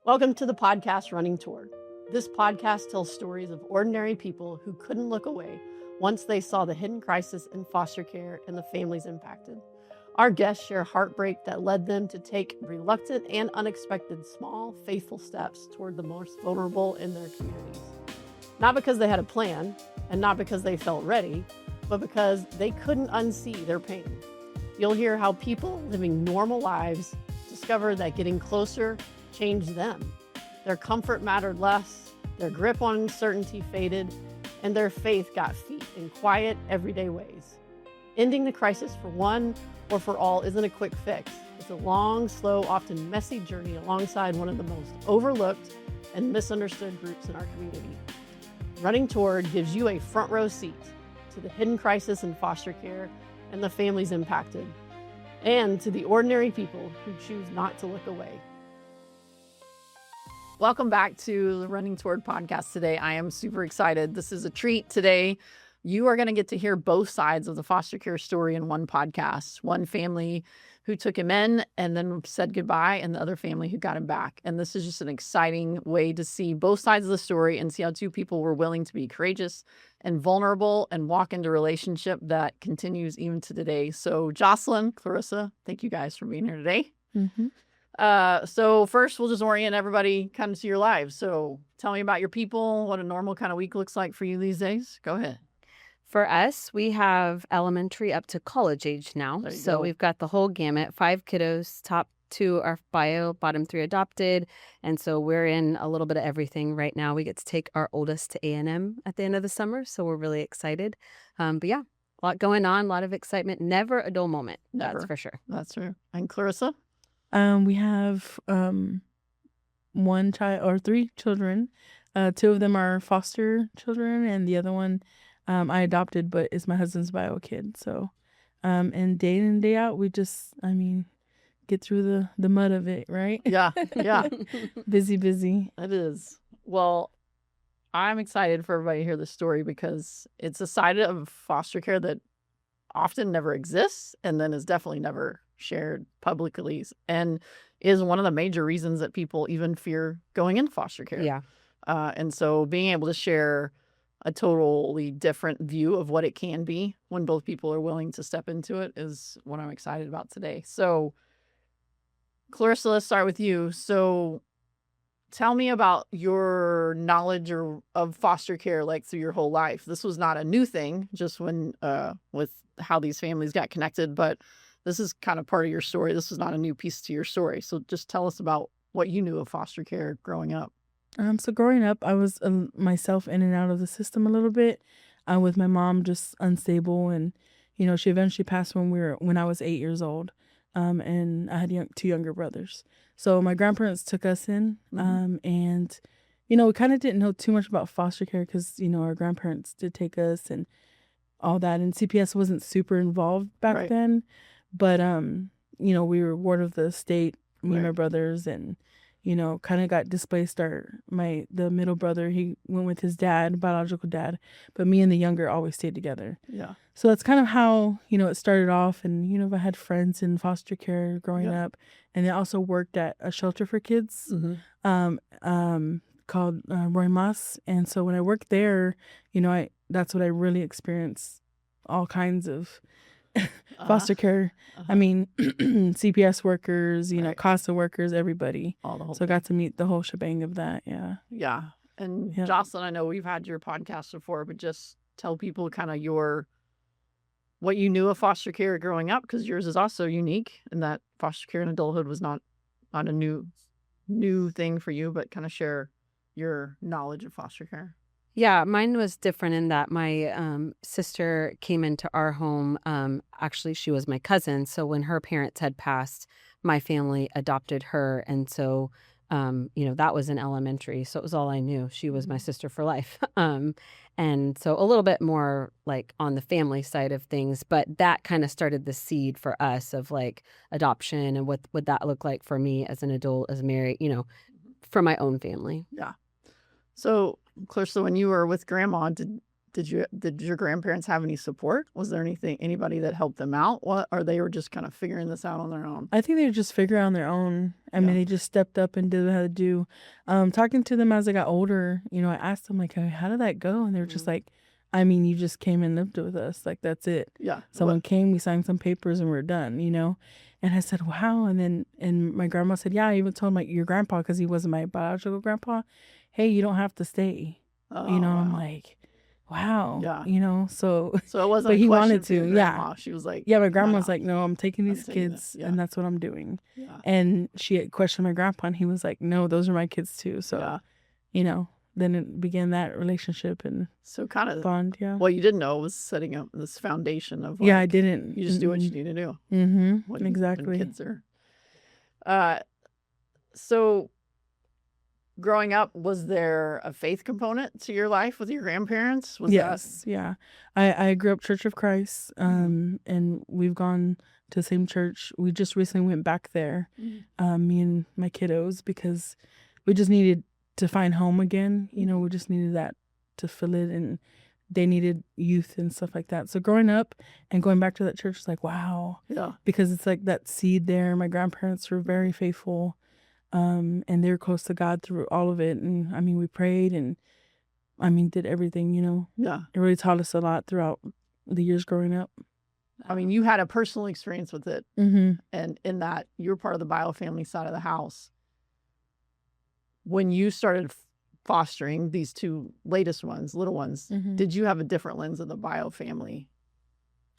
Welcome to the podcast Running Toward. This podcast tells stories of ordinary people who couldn't look away once they saw the hidden crisis in foster care and the families impacted. Our guests share heartbreak that led them to take reluctant and unexpected small, faithful steps toward the most vulnerable in their communities. Not because they had a plan, and not because they felt ready, but because they couldn't unsee their pain. You'll hear how people living normal lives discover that getting closer changed them. Their comfort mattered less, their grip on uncertainty faded, and their faith got feet in quiet, everyday ways. Ending the crisis for one or for all isn't a quick fix. It's a long, slow, often messy journey alongside one of the most overlooked and misunderstood groups in our community. Running Toward gives you a front row seat to the hidden crisis in foster care and the families impacted, and to the ordinary people who choose not to look away. Welcome back to the Running Toward podcast today. I am super excited. This is a treat today. You are going to get to hear both sides of the foster care story in one podcast. One family who took him in and then said goodbye, and the other family who got him back. And this is just an exciting way to see both sides of the story and see how two people were willing to be courageous and vulnerable and walk into a relationship that continues even to today. So Jocelyn, Clarissa, thank you guys for being here today. Mm-hmm. So first we'll just orient everybody kind of to your lives. So tell me about your people, what a normal kind of week looks like for you these days. Go ahead. For us, we have elementary up to college age now. So we've got the whole gamut, 5 kiddos, top 2 are bio, bottom 3 adopted. And so we're in a little bit of everything right now. We get to take our oldest to A&M at the end of the summer. So we're really excited. But yeah, a lot going on, a lot of excitement. Never a dull moment. Never. That's for sure. That's true. And Clarissa? We have one child or 3 children. 2 of them are foster children, and the other one I adopted, but is my husband's bio kid. So, and day in and day out, we just, get through the mud of it, right? Yeah. Busy. It is. Well, I'm excited for everybody to hear the story because it's a side of foster care that often never exists and then is definitely never shared publicly and is one of the major reasons that people even fear going into foster care. Yeah. And so being able to share a totally different view of what it can be when both people are willing to step into it is what I'm excited about today. So Clarissa, let's start with you. So tell me about your knowledge of foster care, like through your whole life. This was not a new thing, just when with how these families got connected, but this is kind of part of your story. This was not a new piece to your story. So just tell us about what you knew of foster care growing up. So growing up, I was myself in and out of the system a little bit, with my mom just unstable, and she eventually passed when I was 8 years old, and I had 2 younger brothers. So my grandparents took us in, and we kind of didn't know too much about foster care because our grandparents did take us and all that, and CPS wasn't super involved back then, but we were ward of the state, me and my brothers, and kind of got displaced. The middle brother, he went with his dad, biological dad, but me and the younger always stayed together. Yeah. So that's kind of how, it started off. And, I had friends in foster care growing up, and they also worked at a shelter for kids, called Roy Moss. And so when I worked there, that's what I really experienced, all kinds of foster care. CPS workers, CASA workers, everybody. So I got to meet the whole shebang of that. Yeah. Yeah. And Jocelyn, I know we've had your podcast before, but just tell people kind of what you knew of foster care growing up, because yours is also unique in that foster care in adulthood was not a new thing for you, but kind of share your knowledge of foster care. Yeah, mine was different in that my sister came into our home. Actually, she was my cousin. So when her parents had passed, my family adopted her. And so, that was in elementary. So it was all I knew. She was my sister for life. And so a little bit more like on the family side of things. But that kind of started the seed for us of like adoption and what would that look like for me as an adult, as married, for my own family. Yeah. So, Clarissa, when you were with Grandma, did Did your grandparents have any support? Was there anybody that helped them out? Or they were just kind of figuring this out on their own? I think they just figure out on their own. I mean, they just stepped up and did what they had to do. Talking to them as I got older, I asked them, like, how did that go? And they were just like, I mean, you just came and lived with us. Like, that's it. Yeah. Someone came, we signed some papers, and we're done, And I said, wow. And my grandma said, yeah, I even told your grandpa, because he wasn't my biological grandpa, hey, you don't have to stay. Oh, Wow. I'm like, wow. Yeah. So it wasn't but a he question wanted for your to. grandma. Yeah. She was like, yeah, my grandma was like, no, I'm taking these kids, Yeah. and that's what I'm doing. Yeah. And she had questioned my grandpa, and he was like, no, those are my kids too. So, then it began that relationship and so kind of bond. Yeah. What you didn't know was setting up this foundation of I didn't. You just do what you need to do. Mm-hmm. Exactly. When kids are. So growing up, was there a faith component to your life with your grandparents? Yes. Yeah. I grew up Church of Christ, and we've gone to the same church. We just recently went back there, me and my kiddos, because we just needed to find home again. We just needed that to fill it, and they needed youth and stuff like that. So growing up and going back to that church is like, wow. Yeah. Because it's like that seed there. My grandparents were very faithful, and they were close to God through all of it. And I mean, we prayed and did everything, Yeah. It really taught us a lot throughout the years growing up. I mean, you had a personal experience with it. Mm-hmm. And in that you're part of the bio family side of the house. When you started fostering these two latest ones, little ones, did you have a different lens of the bio family?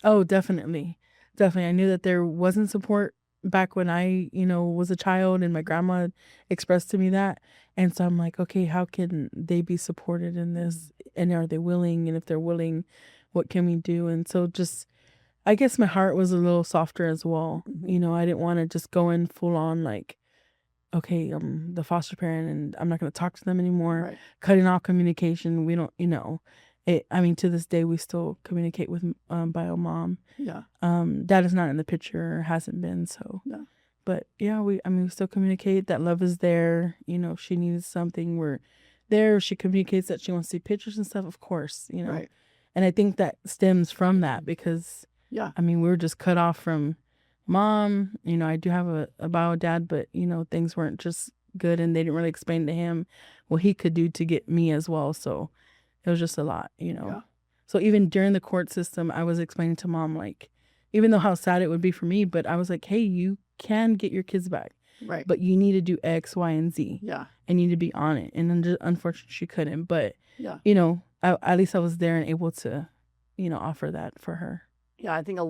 Oh, definitely. Definitely. I knew that there wasn't support back when I, was a child, and my grandma expressed to me that. And so I'm like, okay, how can they be supported in this? And are they willing? And if they're willing, what can we do? And so just, I guess my heart was a little softer as well. I didn't want to just go in full on like, okay, I'm the foster parent and I'm not going to talk to them anymore. Right. Cutting off communication. We don't, to this day, we still communicate with bio mom. Yeah. Dad is not in the picture, hasn't been. So, yeah. But yeah, we still communicate. That love is there. If she needs something, we're there. She communicates that she wants to see pictures and stuff, of course, Right. And I think that stems from that because, we were just cut off from mom. I do have a bio dad, but, things weren't just good, and they didn't really explain to him what he could do to get me as well. So it was just a lot, Yeah. So even during the court system, I was explaining to mom, like, even though how sad it would be for me, but I was like, hey, you can get your kids back. Right. But you need to do X, Y, and Z. Yeah. And you need to be on it. And unfortunately, she couldn't. But, yeah. At least I was there and able to, offer that for her. Yeah, I think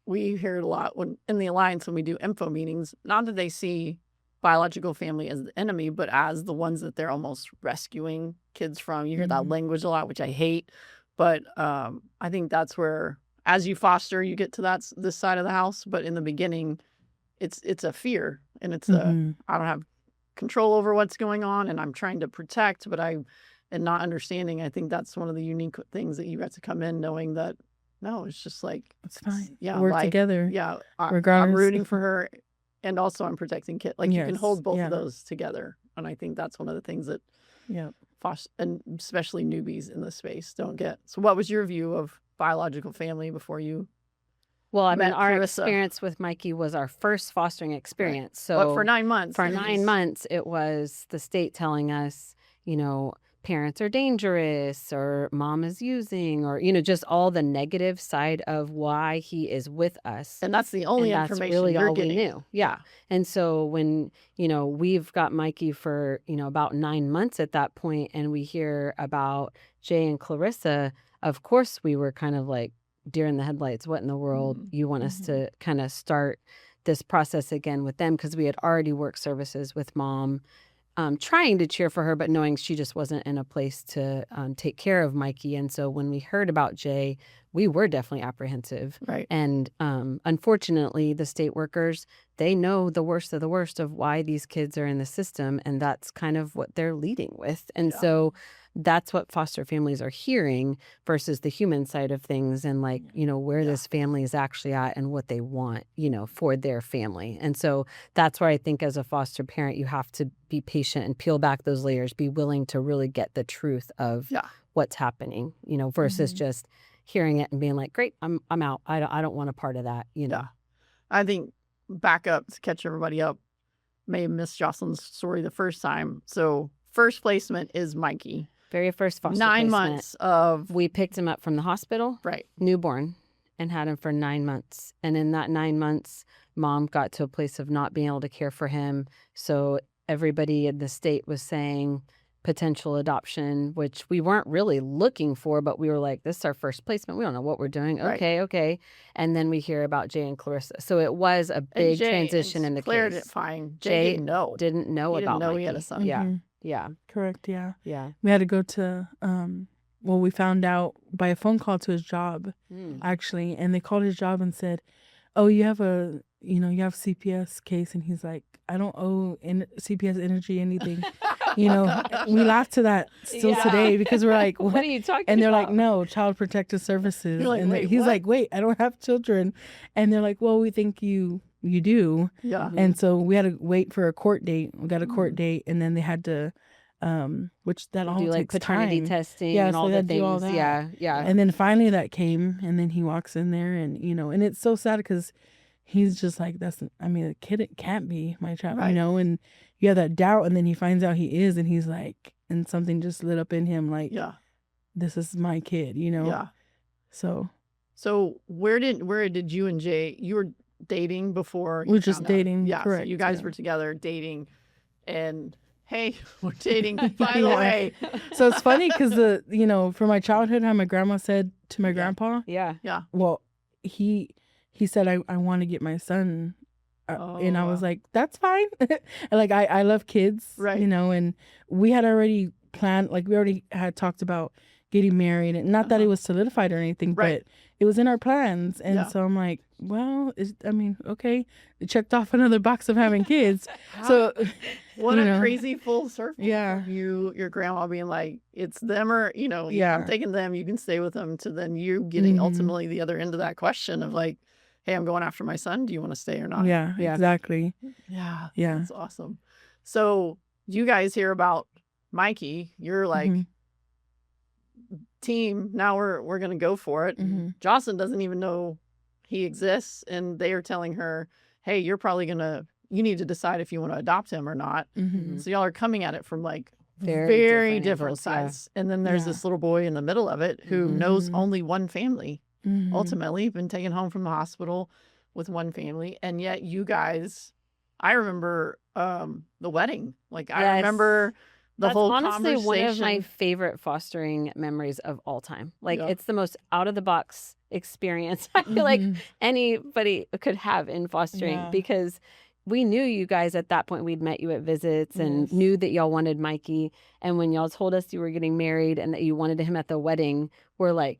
we hear it a lot when in the Alliance when we do info meetings, not that they see biological family as the enemy, but as the ones that they're almost rescuing kids from. You hear that language a lot, which I hate. But I think that's where, as you foster, you get to this side of the house. But in the beginning, it's a fear, and it's I don't have control over what's going on, and I'm trying to protect, but and not understanding. I think that's one of the unique things that you got to come in knowing that no, it's just like it's fine. Yeah, work together. Yeah, regardless. I'm rooting for her, and also I'm protecting kids. Like you can hold both yeah. of those together, and I think that's one of the things that and especially newbies in this space don't get. So, what was your view of biological family before you? Well, I mean, met our Clarissa? experience with Mikey was our first fostering experience. Right. So but for 9 months. For 9 months, it was the state telling us, parents are dangerous, or mom is using, or, just all the negative side of why he is with us. And that's the only and information that's really you're all getting. We knew. Yeah. And so when, we've got Mikey for, about 9 months at that point, and we hear about Jay and Clarissa, of course we were kind of like deer in the headlights. What in the world you want us to kind of start this process again with them? Because we had already worked services with mom, trying to cheer for her, but knowing she just wasn't in a place to take care of Mikey. And so when we heard about Jay, we were definitely apprehensive. Right. And unfortunately, the state workers, they know the worst of why these kids are in the system. And that's kind of what they're leading with. And so that's what foster families are hearing versus the human side of things and like, where this family is actually at and what they want, for their family. And so that's where I think as a foster parent, you have to be patient and peel back those layers, be willing to really get the truth of what's happening, versus just hearing it and being like, great, I'm out. I don't want a part of that, Yeah. I think back up to catch everybody up. May have missed Jocelyn's story the first time. So first placement is Mikey. Very first foster 9 placement. months of... We picked him up from the hospital. Right. Newborn. And had him for 9 months. And in that 9 months, mom got to a place of not being able to care for him. So everybody in the state was saying potential adoption, which we weren't really looking for, but we were like, this is our first placement. We don't know what we're doing. Right. Okay. And then we hear about Jay and Clarissa. So it was a big transition in the cleared case. It fine. Jay didn't know. Didn't know he about didn't know Mikey. he had a son. Yeah. Correct. Yeah. Yeah. We had to go to, we found out by a phone call to his job, actually. And they called his job and said, oh, you have you have CPS case. And he's like, I don't owe CPS Energy anything. We laugh to that still today because we're like, what are you talking about? And they're like, no, Child Protective Services. You're like, and wait, he's what? like, wait, I don't have children. And they're like, well, we think you do. Yeah. And so we had to wait for a court date. We got a court date, and then they had to, which that all do like takes paternity time. testing Yeah, and so all they the had to things. do all that. Yeah. And then finally that came, and then he walks in there, and and it's so sad because he's just like, the kid, it can't be my child, Right. and you have that doubt, and then he finds out he is, and he's like, and something just lit up in him, like, this is my kid, Yeah. So where did you and Jay, you were dating before? we were just dating. Yeah. Correct. So you guys were together dating, and hey, we're dating, by the way. So it's funny because for my childhood, how my grandma said to my grandpa, Yeah. well, he said, I want to get my son. And I was like, that's fine. And like, I love kids, right? And we had already planned, like we already had talked about getting married, and not that it was solidified or anything, Right. but it was in our plans. And so I'm like, well, okay, it checked off another box of having kids. So what a crazy full circle. Yeah. From your grandma being like, it's them or, I'm taking them, you can stay with them, to then you getting ultimately the other end of that question of like, hey, I'm going after my son. Do you want to stay or not? Yeah, exactly. Yeah. Yeah. That's awesome. So you guys hear about Mikey. You're like, team, now we're going to go for it. Jocelyn doesn't even know he exists. And they are telling her, hey, you need to decide if you want to adopt him or not. So y'all are coming at it from like very different sides. Yeah. And then there's this little boy in the middle of it who knows only one family. Ultimately been taken home from the hospital with one family, and yet you guys, I remember the wedding. Like I remember That's whole honestly conversation. one of my favorite fostering memories of all time. Like it's the most out of the box experience I feel like anybody could have in fostering because we knew you guys at that point. We'd met you at visits and knew that y'all wanted Mikey, and when y'all told us you were getting married and that you wanted him at the wedding, we're like,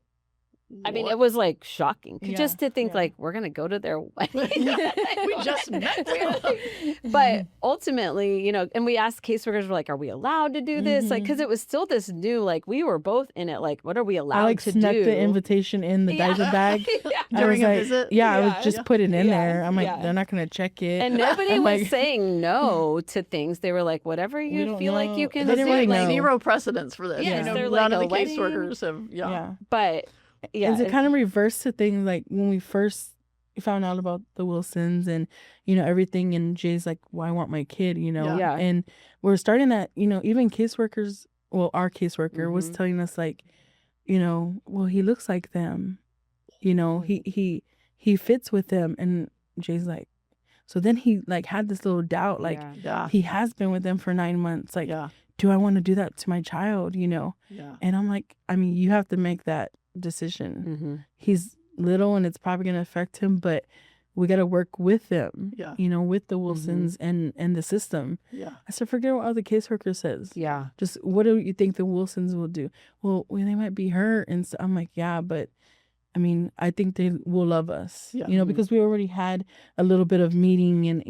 I mean, it was like shocking just to think like we're going to go to their wedding. We just met them. But ultimately, and we asked caseworkers, we're like, are we allowed to do this? Like, because it was still this new, like we were both in it. Like, what are we allowed to snuck do? the invitation in the diaper bag. During a visit? Yeah, I would just put it in there. I'm like, they're not going to check it. And nobody was saying no to things. They were like, whatever you feel like you can do. They didn't like zero precedence for this. Yes, they're none like of the caseworkers have, But is it kind of reverse to things like when we first found out about the Wilsons and everything, and Jay's like, well, I want my kid, and we're starting that, even caseworkers, well, our caseworker was telling us like, well, he looks like them, he fits with them, and Jay's like, so then he like had this little doubt, like he has been with them for 9 months, like do I want to do that to my child, and I'm like, I mean, you have to make that decision. He's little and it's probably going to affect him, but we got to work with them, with the Wilsons and the system. I said, forget what other caseworker says. Just what do you think the Wilsons will do? Well, they might be hurt. And so I'm like, but I mean, I think they will love us, because we already had a little bit of meeting, and,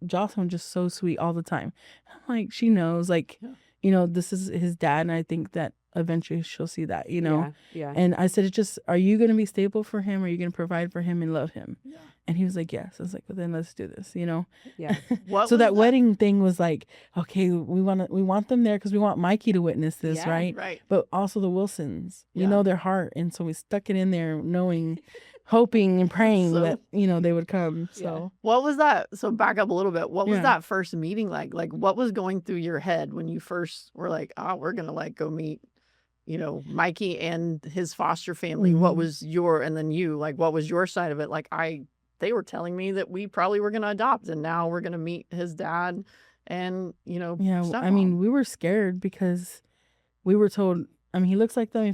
Jocelyn just so sweet all the time. I'm like, she knows, like, this is his dad, and I think that eventually she'll see that, Yeah. And I said, are you going to be stable for him? Are you going to provide for him and love him? Yeah. And he was like, yes. I was like, well, then let's do this, Yeah. So that wedding thing was like, okay, we want them there because we want Mikey to witness this, Yeah, right? Right. But also the Wilsons, we Yeah. know their heart. And so we stuck it in there hoping and praying So- that, they would come. So What was that? So back up a little bit. What was Yeah. that first meeting like? Like, what was going through your head when you first were like, oh, we're going to like go meet, Mikey and his foster family? What Mhm. was and then you, like, what was your side of it? Like, they were telling me that we probably were going to adopt, and now we're going to meet his dad and, yeah, stepmom. I mean, we were scared because we were told, he looks like them.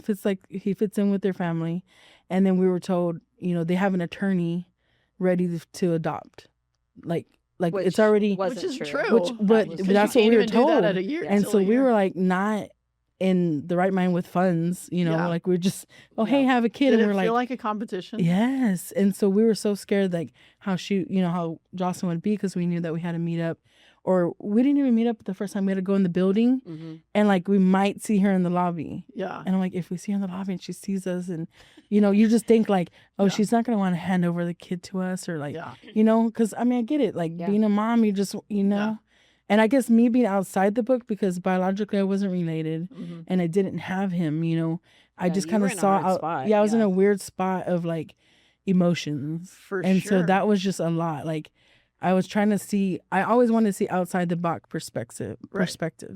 He fits in with their family. And then we were told, they have an attorney ready to adopt. Like Which it's already, wasn't Which is true. true. but Because that's you what can't we were even do that told. at a year. And till so a we year. were like not in the right mind with funds, Yeah. like we're just, hey, Yeah. have a kid. Did And it we're feel like, like a competition? yes. And so we were so scared, like how how Jocelyn would be, because we knew that we had to meet up, or we didn't even meet up the first time. We had to go in the building, Mhm. and like we might see her in the lobby. Yeah. And I'm like, if we see her in the lobby and she sees us, and you just think like, oh, Yeah. she's not gonna want to hand over the kid to us, or like, Yeah. because I get it, like Yeah. being a mom, you just Yeah. And I guess me being outside the book, because biologically I wasn't related Mhm. and I didn't have him, I Yeah, just you kind were of in a saw hard out. spot, Yeah, I was in yeah. a weird spot of like emotions. For And sure. so that was just a lot. Like I was trying to see, I always wanted to see outside the box perspective,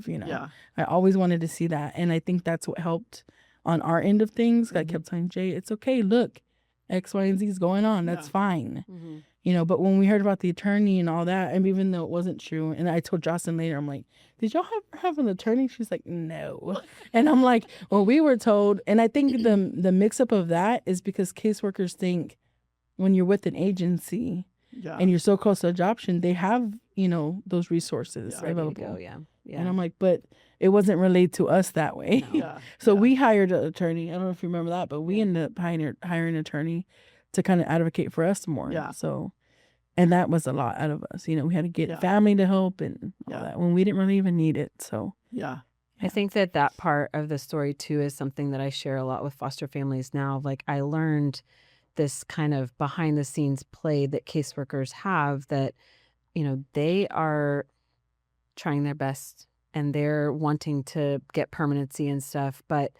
Yeah. I always wanted to see that. And I think that's what helped on our end of things. I Mhm. kept telling Jay, it's okay. Look, X, Y, and Z is going on. That's Yeah. fine. Mhm. But when we heard about the attorney and all that, and even though it wasn't true, and I told Jocelyn later, I'm like, did y'all have an attorney? She's like, no. And I'm like, well, we were told. And I think the mix up of that is because caseworkers think when you're with an agency Yeah. and you're so close to adoption, they have, those resources Yeah. Ready to available. go, yeah. And I'm like, but it wasn't relayed to us that way. No. Yeah. So Yeah. we hired an attorney. I don't know if you remember that, but we Yeah. ended up hiring an attorney to kind of advocate for us more. Yeah. So, and that was a lot out of us. We had to get Yeah. family to help and all Yeah. that when we didn't really even need it. So, Yeah. I think that part of the story too is something that I share a lot with foster families now. Like I learned this kind of behind the scenes play that caseworkers have, that they are trying their best and they're wanting to get permanency and stuff, but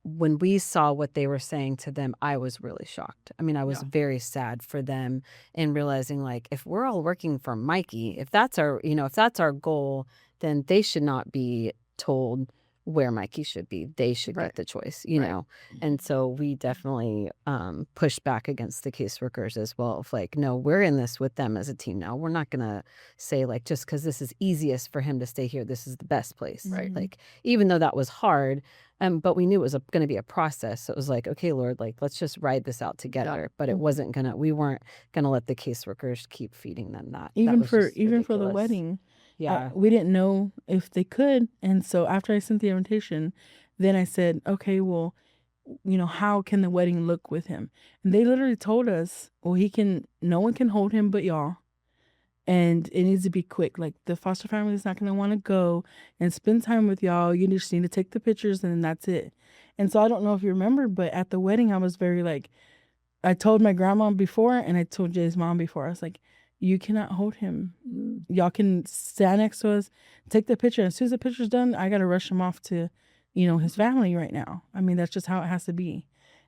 when we saw what they were saying to them, I was really shocked. I mean, I was Yeah. very sad for them, and realizing like, if we're all working for Mikey, if that's our goal, then they should not be told where Mikey should be. They should Right. get the choice, Right. And so we definitely pushed back against the caseworkers as well. Of like, no, we're in this with them as a team now. We're not gonna say like, just because this is easiest for him to stay here, this is the best place. Right. Like, even though that was hard, but we knew it was going to be a process. So it was like, okay, Lord, like, let's just ride this out together. But it wasn't we weren't gonna let the caseworkers keep feeding them that. even was for just the ridiculous. wedding, Yeah. we didn't know if they could. And so after I sent the invitation, then I said, okay, well, how can the wedding look with him? And they literally told us, well, no one can hold him but y'all. And it needs to be quick. Like the foster family is not going to want to go and spend time with y'all. You just need to take the pictures and then that's it. And so I don't know if you remember, but at the wedding, I was very like, I told my grandma before and I told Jay's mom before. I was like, you cannot hold him. Y'all can stand next to us, take the picture. As soon as the picture's done, I got to rush him off to, his family right now. I mean, that's just how it has to be.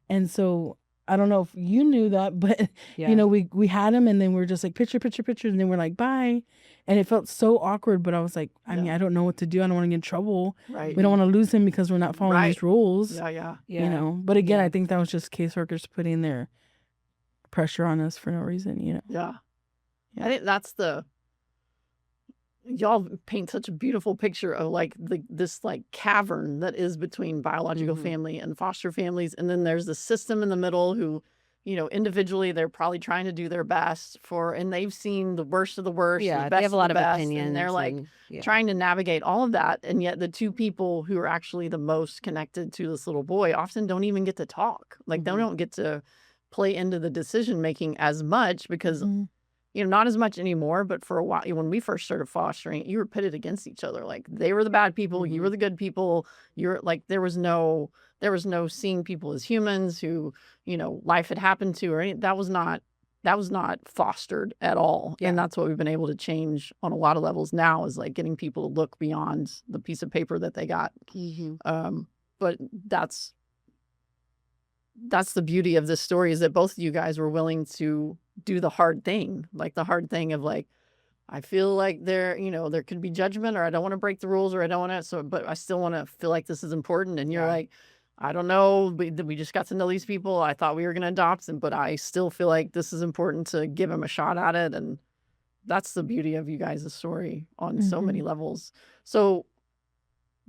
And so I don't know if you knew that, but Yeah. we had him and then we were just like picture, and then we're like, bye. And it felt so awkward, but I was like, I mean, I don't know what to do. I don't want to get in trouble. Right. We don't want to lose him because we're not following these rules. Yeah. Yeah. But again, Yeah. I think that was just caseworkers putting their pressure on us for no reason, Yeah. I think that's y'all paint such a beautiful picture of like this like cavern that is between biological Mhm. family and foster families. And then there's the system in the middle who, individually they're probably trying to do their best and they've seen the worst of the worst. Yeah. the They best have a lot the of best, opinions. and they're like trying to navigate all of that. And yet the two people who are actually the most connected to this little boy often don't even get to talk. Like they Mhm. don't get to play into the decision making as much because not as much anymore, but for a while, when we first started fostering, you were pitted against each other. Like they were the bad people, you were the good people. You're like, there was no seeing people as humans who, life had happened to, or that was not fostered at all. Yeah. And that's what we've been able to change on a lot of levels now, is like getting people to look beyond the piece of paper that they got. But that's the beauty of this story, is that both of you guys were willing to do the hard thing, like the hard thing of like, I feel like there could be judgment, or I don't want to break the rules, or I don't want to, but I still want to feel like this is important. And you're like, I don't know, we just got to know these people. I thought we were going to adopt them, but I still feel like this is important to give them a shot at it. And that's the beauty of you guys' story on so many levels. So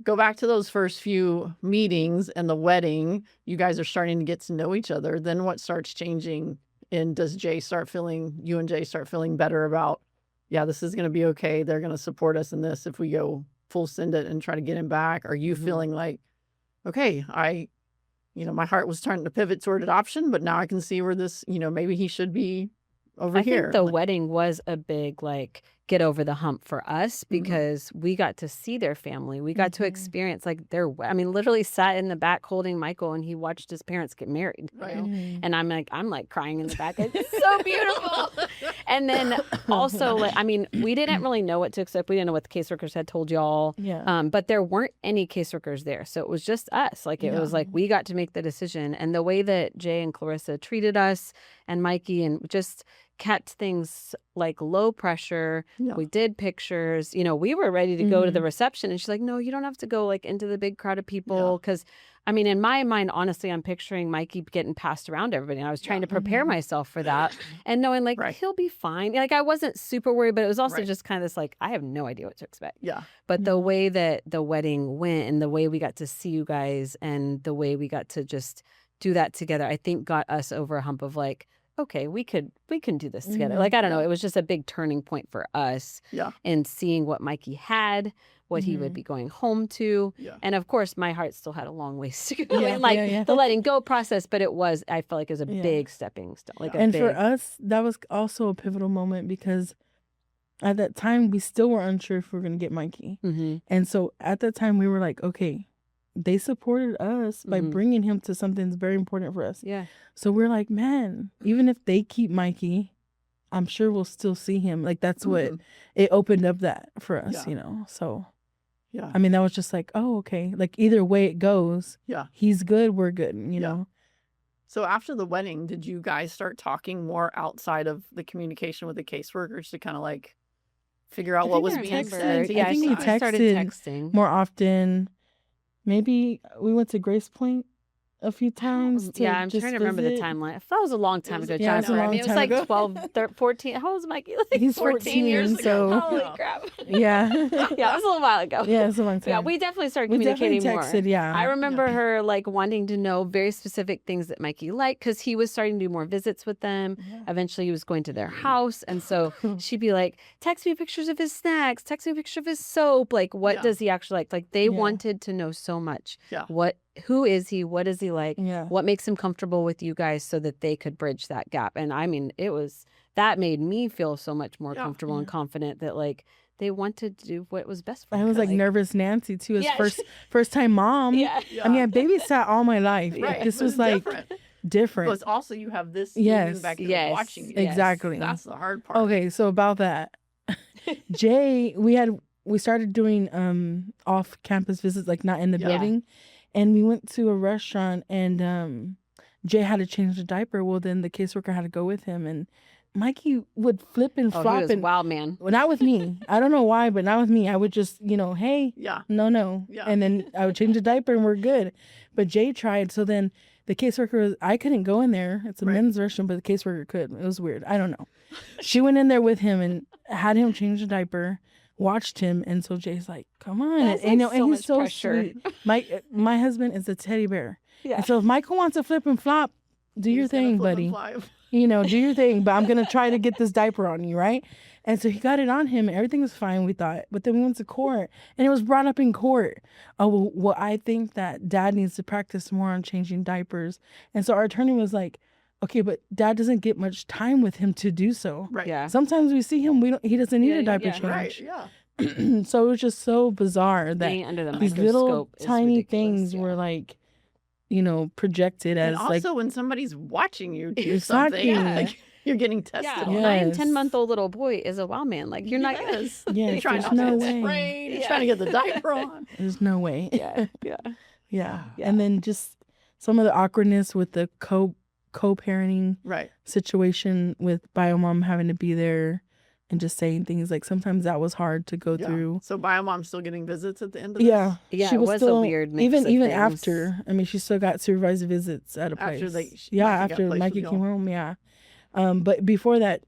go back to those first few meetings and the wedding. You guys are starting to get to know each other. Then what starts changing? And does you and Jay start feeling better about, this is going to be okay. They're going to support us in this if we go full send it and try to get him back? Are you feeling like, okay, my heart was starting to pivot toward adoption, but now I can see where this, maybe he should be over here. I think the wedding was a big, get over the hump for us, because we got to see their family. We got to experience literally sat in the back holding Michael, and he watched his parents get married. Right. And I'm like crying in the back. It's so beautiful. And then also, we didn't really know what to expect. We didn't know what the caseworkers had told y'all. Yeah. But there weren't any caseworkers there. So it was just us. It was like we got to make the decision. And the way that Jay and Clarissa treated us and Mikey, and just kept things low pressure. We did pictures. We were ready to go to the reception, and she's like, no, you don't have to go into the big crowd of people. Because in my mind, honestly, I'm picturing Mikey getting passed around everybody. And I was trying to prepare myself for that, and knowing he'll be fine. I wasn't super worried, but it was also just kind of this I have no idea what to expect. Yeah. But the way that the wedding went, and the way we got to see you guys, and the way we got to just do that together, I think got us over a hump of okay, we can do this together. I don't know. It was just a big turning point for us. Yeah. And seeing what Mikey had, what he would be going home to. Yeah. And of course, my heart still had a long ways to go. The The letting go process, but I felt like it was a big stepping stone. For us, that was also a pivotal moment, because at that time, we still were unsure if we were going to get Mikey. And so at that time, we were like, okay, they supported us by bringing him to something that's very important for us. Yeah. So we're like, man, even if they keep Mikey, I'm sure we'll still see him. That's what it opened up that for us, So, that was just oh, okay. Either way it goes, he's good, we're good, you know. So after the wedding, did you guys start talking more outside of the communication with the caseworkers to kind of figure out what was being said? I think we started texting more often. Maybe we went to Grace Point a few times. I'm trying to remember the timeline. That was a long time ago. It was a long it was time ago. 12, 13, 14. How old is Mikey? He's 14 years ago. So holy crap. Yeah. It was a little while ago. Yeah, it was a long time. Yeah, we definitely started communicating texted, more. Yeah. I remember her wanting to know very specific things that Mikey liked, because he was starting to do more visits with them. Yeah. Eventually he was going to their house. And so she'd be like, text me pictures of his snacks, text me a picture of his soap. What does he actually like? They wanted to know so much. Yeah. Who is he? What is he like? Yeah. What makes him comfortable with you guys, so that they could bridge that gap? And that made me feel so much more comfortable and confident that they wanted to do what was best for I her. was nervous Nancy too, as first time mom. Yeah. I babysat all my life. Right. This was different. But also you have this back there watching you. Exactly. That's the hard part. Okay, so about that. Jay, we started doing off campus visits, not in the building. And we went to a restaurant, and Jay had to change the diaper. Well, then the caseworker had to go with him, and Mikey would flip and flop. He was wild, man. Well, not with me. I don't know why, but not with me. I would just, hey, no. Yeah. And then I would change the diaper and we're good. But Jay tried. So then the caseworker, I couldn't go in there. It's a men's restroom, but the caseworker could. It was weird. I don't know. She went in there with him and had him change the diaper, watched him. And so Jay's like, come on. That's and he's so pressure. sweet. My husband is a teddy bear. Yeah. And so if Michael wants to flip and flop, do your thing, buddy. Do your thing, but I'm going to try to get this diaper on you, right? And so he got it on him, and everything was fine, we thought. But then we went to court, and it was brought up in court. Oh, well, I think that dad needs to practice more on changing diapers. And so our attorney was like, okay, but dad doesn't get much time with him to do so. Right. Yeah. Sometimes we see him, he doesn't need a diaper change. Right. Yeah. So it was just so bizarre that Being under the these little microscope is tiny ridiculous, things yeah. were like, you know, projected as And also like when somebody's watching you do Exactly. something, Yeah. like you're getting tested Yeah, on. Yeah. 9, Yes. 10-month-old little boy is a wild man. Like you're not. Yes. Yes, You're trying there's not no to get way. sprayed. You're Yeah. trying to get the diaper on. There's no way. Yeah. Yeah. Yeah. And then just some of the awkwardness with the co-parenting Right. situation with bio mom having to be there and just saying things like sometimes that was hard to go Yeah. through. So biomom's still getting visits at the end of this? Yeah. Yeah, she it was was still a weird mix even of even things. after. I mean, she still got supervised visits at a place. After Mikey got after placed Mikey with came y'all. home, yeah. But before that,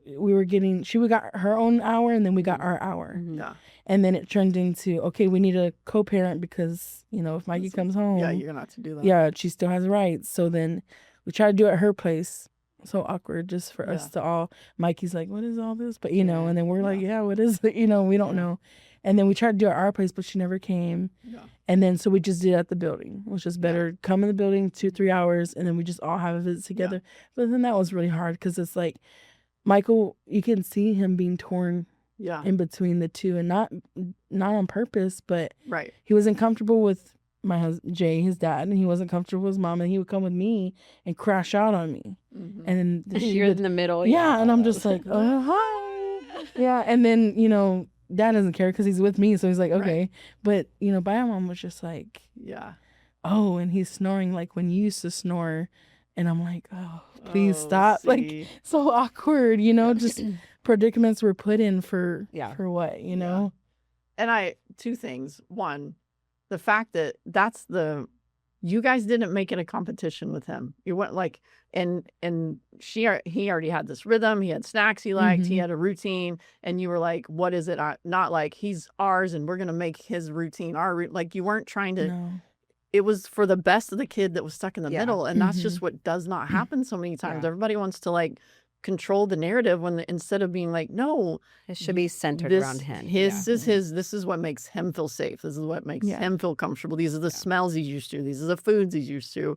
she got her own hour and then we got our hour. Mhm. Yeah. And then it turned into, okay, we need a co-parent because, you know, if Mikey comes home, Yeah, you're gonna have to do that. yeah, she still has rights. So then we tried to do it at her place. So awkward just for us to all. Mikey's like, what is all this? But, you know, and then we're like, yeah, what is it? You know, we don't know. And then we tried to do it at our place, but she never came. Yeah. And then so we just did it at the building. It was just better come in the building 2-3 hours and then we just all have a visit together. But then that was really hard because it's like Michael, you can see him being torn in between the two and not on purpose, but Right. he wasn't comfortable with my husband, Jay, his dad, and he wasn't comfortable with his mom, and he would come with me and crash out on me. Mhm. And then You're in the middle. yeah, and I'm just like, hi. Yeah, and then, you know, dad doesn't care because he's with me, so he's like, okay. Right. But, you know, bio mom was just like, Yeah. oh, and he's snoring like when you used to snore. And I'm like, oh, please stop. Like, see. so awkward, you know, just predicaments were put in for what, you know? And two things. One, the fact that you guys didn't make it a competition with him. You went like, and he already had this rhythm. He had snacks he liked. He had a routine. And you were like, what is it? Not like he's ours and we're going to make his routine like you weren't trying to. No. It was for the best of the kid that was stuck in the middle. And that's just Mm-hmm. what does not happen so many times. Yeah. Everybody wants to like control the narrative instead of being like, no, It should be centered this around him. this is what makes him feel safe. This is what makes him feel comfortable. These are the smells he's used to. These are the foods he's used to.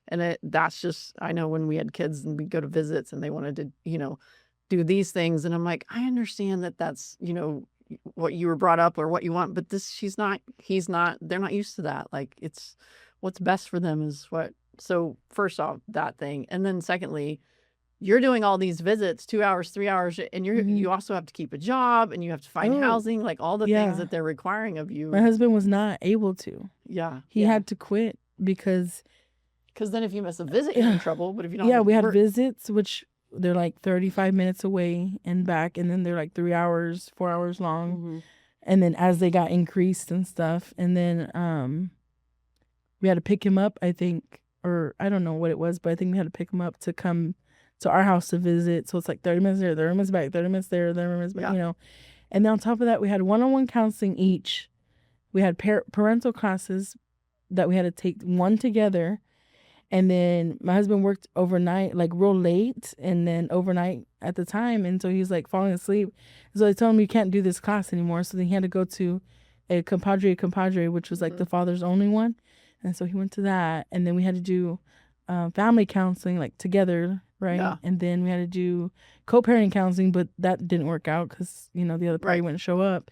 And that's just, I know when we had kids and we go to visits and they wanted to, you know, do these things. And I'm like, I understand that that's, you know, what you were brought up or what you want, but he's not, they're not used to that. Like it's what's best for them is what. So first off, that thing. And then secondly, you're doing all these visits, 2 hours, 3 hours, and you also have to keep a job and you have to find housing, like all the things that they're requiring of you. My husband was not able to. Yeah. He had to quit because then if you miss a visit, you're in trouble. But if you don't, we had work, visits, which they're like 35 minutes away and back, and then they're like 3 hours, 4 hours long. Mm-hmm. And then as they got increased and stuff, and then we had to pick him up, I think, or I don't know what it was, but I think we had to pick him up to come to our house to visit. So it's like 30 minutes there, 30 minutes back, 30 minutes there, 30 minutes back, you know. And then on top of that, we had one-on-one counseling each. We had parental classes that we had to take one together. And then my husband worked overnight, like real late, and then overnight at the time. And so he was like falling asleep. So I told him, you can't do this class anymore. So then he had to go to a compadre, which was like the father's only one. And so he went to that. And then we had to do family counseling, like together, right? Yeah. And then we had to do co-parenting counseling, but that didn't work out because, you know, the other party wouldn't show up.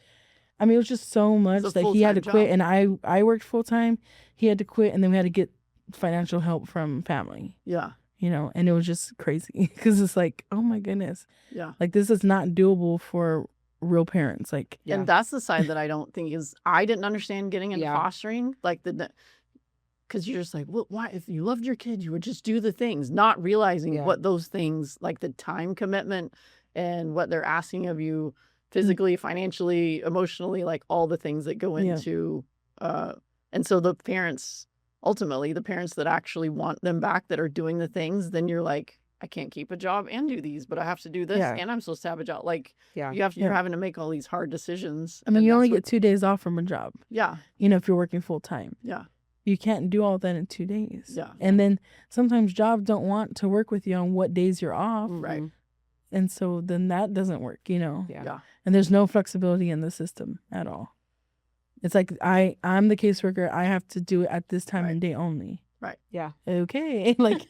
I mean, it was just so much that he had to quit. And I worked full-time. He had to quit, and then we had to get financial help from family. Yeah. You know, and it was just crazy because it's like, oh my goodness. Yeah. Like this is not doable for real parents. Like, and that's the side that I don't think is, I didn't understand getting into fostering, like because you're just like, well, why, if you loved your kid, you would just do the things, not realizing what those things, like the time commitment and what they're asking of you physically, financially, emotionally, like all the things that go into, and so the parents, ultimately the parents that actually want them back, that are doing the things, then you're like, I can't keep a job and do these, but I have to do this and I'm supposed to have a job. Like you're having to make all these hard decisions. I mean, you only get 2 days off from a job. Yeah. You know, if you're working full time. Yeah. You can't do all that in 2 days. Yeah. And then sometimes jobs don't want to work with you on what days you're off. Right. And so then that doesn't work, you know. Yeah. And there's no flexibility in the system at all. It's like I'm the caseworker. I have to do it at this time and day only. Right. Yeah. Okay. Like,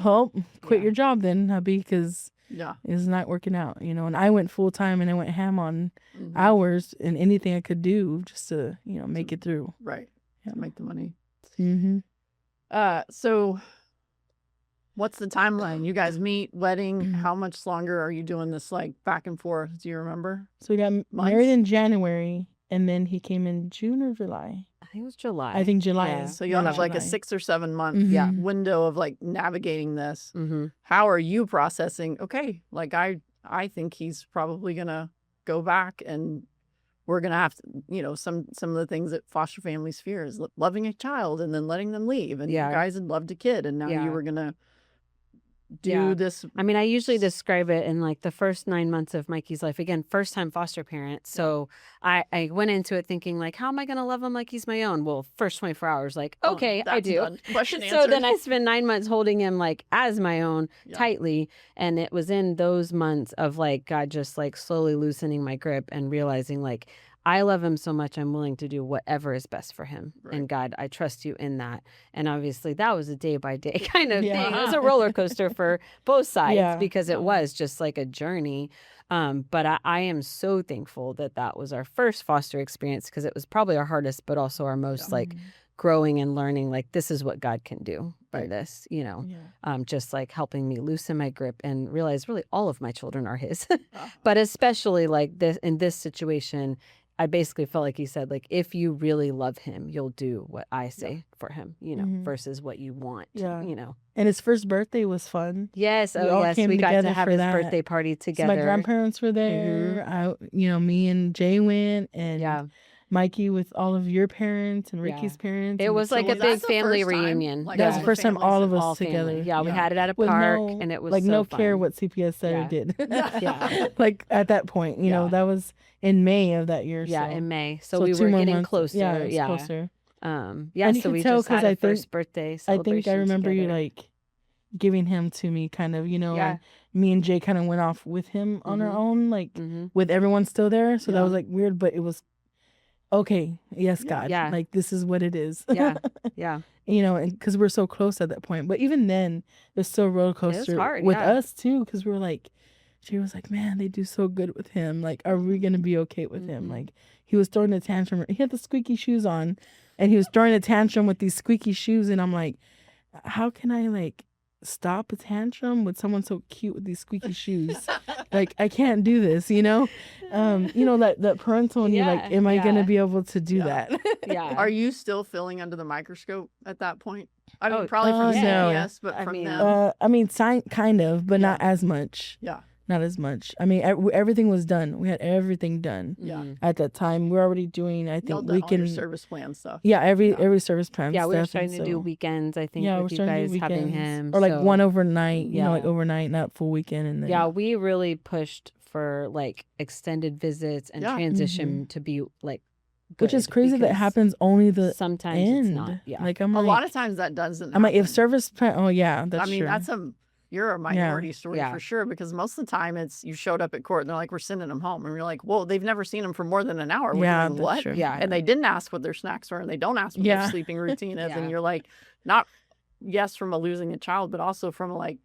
well, quit your job then, hubby, because it's not working out, And I went full time and I went ham on hours and anything I could do just to, make it through. Right. Yeah. To make the money. Mm-hmm. So what's the timeline? You guys meet, wedding. How much longer are you doing this, like, back and forth? Do you remember? So we got married in January, and then he came in June or July. I think it was July. I think July. Yeah. So you'll have like a 6 or 7 month window of like navigating this. How are you processing? Okay, like I think he's probably gonna go back, and we're gonna have to, some of the things that foster families fear is loving a child and then letting them leave. And you guys had loved a kid, and now you were gonna do this. I mean, I usually describe it in like the first 9 months of Mikey's life. Again, first time foster parent. So I went into it thinking like, how am I going to love him like he's my own? Well, first 24 hours, like, okay, I do. Question So answered. then I spent 9 months holding him like as my own tightly. And it was in those months of like God just like slowly loosening my grip and realizing like, I love him so much, I'm willing to do whatever is best for him. Right. And God, I trust you in that. And obviously that was a day by day kind of thing. It was a roller coaster for both sides because it was just like a journey. But I am so thankful that was our first foster experience, because it was probably our hardest, but also our most like growing and learning, like this is what God can do in this, just like helping me loosen my grip and realize really all of my children are his. But especially like this in this situation, I basically felt like he said, like, if you really love him, you'll do what I say for him, versus what you want, And his first birthday was fun. Yes. We got to have his birthday party together. So my grandparents were there. Me and Jay went, and Mikey with all of your parents and Ricky's parents. It was like a big family reunion. Like, that was the first time all of us together. Yeah, we had it at a park, and it was like so no fun. care what CPS said or did. Like at that point, that was in May of that year. Yeah, in May. So we were getting closer. Yeah, it was closer. And so we just had a first birthday celebration. I remember together. you like giving him to me, kind of, and me and Jay kind of went off with him on our own, like with everyone still there. So that was like weird, but it was okay. Yes, God. Yeah. Like this is what it is. Yeah. And because we're so close at that point. But even then, there's still a roller coaster with us too, because we're like, she was like, man, they do so good with him. Like, are we gonna be okay with him? Like, he was throwing a tantrum. He had the squeaky shoes on, and he was throwing a tantrum with these squeaky shoes. And I'm like, how can I like stop a tantrum with someone so cute with these squeaky shoes? Like, I can't do this, that parental, and you're like, am I gonna be able to do that? Are you still filling under the microscope at that point? I mean, probably from CPS, but from them. Kind of, but not as much. Yeah. Not as much. I mean, everything was done. We had everything done. Yeah. At that time, we're already doing. I think weekend service plan stuff. Yeah, every service plan. Yeah, stuff, we were starting to do weekends. I think. Yeah, with you guys having him, or like one overnight. Like overnight, not full weekend. And then we really pushed for like extended visits and transition to be like. Good, which is crazy that happens only the sometimes end. It's not. Yeah, like a lot of times that doesn't. I'm like, if service plan. Oh yeah, that's. I mean, true. that's you're a minority story for sure, because most of the time it's you showed up at court and they're like, we're sending them home, and you're like, whoa, they've never seen them for more than an hour. Yeah, that's what? True. Yeah, and they didn't ask what their snacks were, and they don't ask what their sleeping routine is, and you're like, not from a losing a child, but also from a like,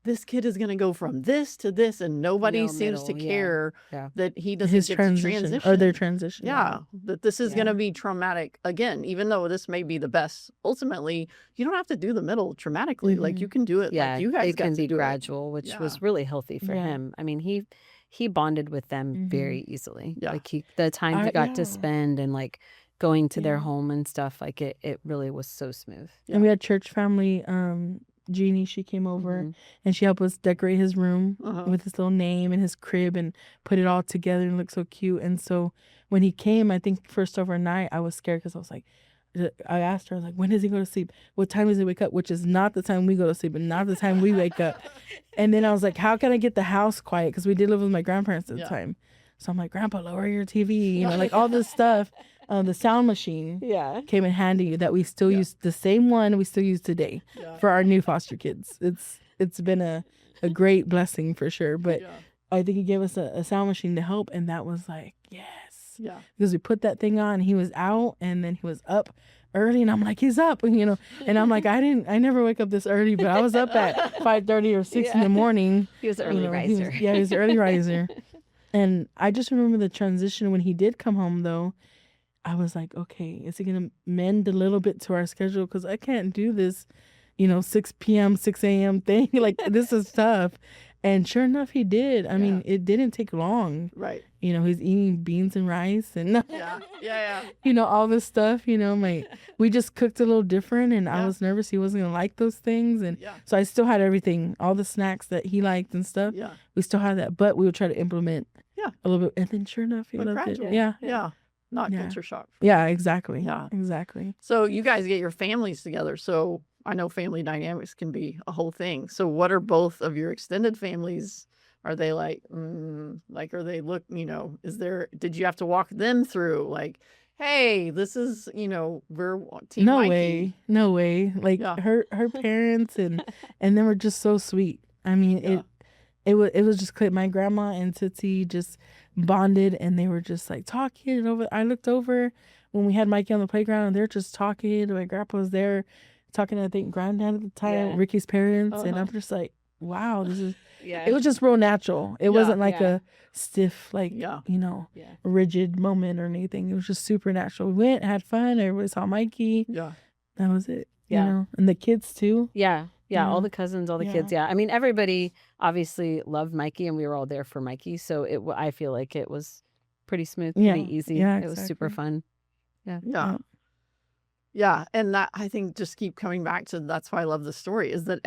this kid is going to go from this to this, and nobody seems to care that he doesn't get to transition. Or their transition. Yeah, that this is going to be traumatic. Again, even though this may be the best, ultimately, you don't have to do the middle traumatically. Like, you can do it like you guys got to do it. It can be gradual, which was really healthy for him. I mean, he bonded with them very easily. Yeah. Like, the time he got to spend and, like, going to their home and stuff, like, it really was so smooth. And we had church family, Jeannie, she came over and she helped us decorate his room with his little name and his crib and put it all together and looked so cute. And so when he came, I think first overnight, I was scared because I was like, I asked her, I was like, when does he go to sleep? What time does he wake up? Which is not the time we go to sleep and not the time we wake up. And then I was like, how can I get the house quiet? Because we did live with my grandparents at the time. So I'm like, Grandpa, lower your TV, like all this stuff. The sound machine came in handy that we still use, the same one we still use today for our new foster kids. It's been a great blessing for sure. But I think he gave us a sound machine to help, and that was like, yes. Yeah. Because we put that thing on, he was out, and then he was up early, and I'm like, he's up, and I'm like, I never wake up this early, but I was up at 5:30 or 6 in the morning. He was an early riser. He was an early riser. And I just remember the transition when he did come home, though. I was like, okay, is he going to mend a little bit to our schedule? Because I can't do this, 6 p.m., 6 a.m. thing. Like, this is tough. And sure enough, he did. I mean, it didn't take long. Right. He's eating beans and rice and Yeah. all this stuff. We just cooked a little different, and I was nervous he wasn't gonna like those things, and so I still had everything, all the snacks that he liked and stuff. Yeah. We still had that, but we would try to implement a little bit, and then sure enough, he loved it. Yeah. Not culture shock. Yeah, exactly. Yeah. Exactly. So you guys get your families together. So I know family dynamics can be a whole thing. So what are both of your extended families? Are they like, are they did you have to walk them through like, hey, this is, we're team Mikey. No way. Like her parents and they were just so sweet. I mean, it was just clear. My grandma and Titi just bonded, and they were just like talking over. I looked over when we had Mikey on the playground, and they're just talking. My grandpa was there talking to, I think, granddad at the time, Ricky's parents, and I'm just like, wow, this is. It was just real natural. It wasn't like a stiff, like rigid moment or anything. It was just super natural. We went, had fun. Everybody saw Mikey. Yeah, that was it. And the kids too. Yeah. All the cousins, all the kids. Yeah, I mean, everybody obviously loved Mikey, and we were all there for Mikey. So I feel like it was pretty smooth, pretty easy. Yeah, exactly. It was super fun. Yeah, and that, I think, just keep coming back to, that's why I love the story, is that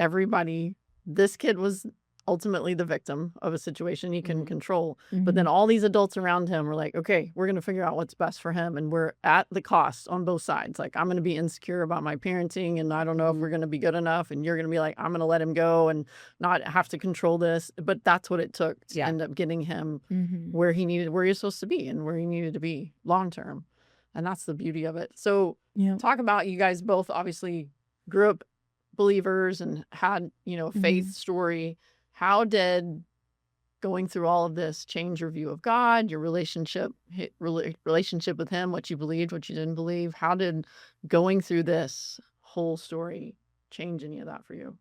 this kid was ultimately the victim of a situation he couldn't control. But then all these adults around him were like, okay, we're going to figure out what's best for him. And we're at the cost on both sides. Like, I'm going to be insecure about my parenting, and I don't know if we're going to be good enough. And you're going to be like, I'm going to let him go and not have to control this. But that's what it took to end up getting him where he was supposed to be and where he needed to be long term. And that's the beauty of it. So talk about, you guys both obviously grew up believers and had, a faith story. How did going through all of this change your view of God, your relationship with him, what you believed, what you didn't believe? How did going through this whole story change any of that for you?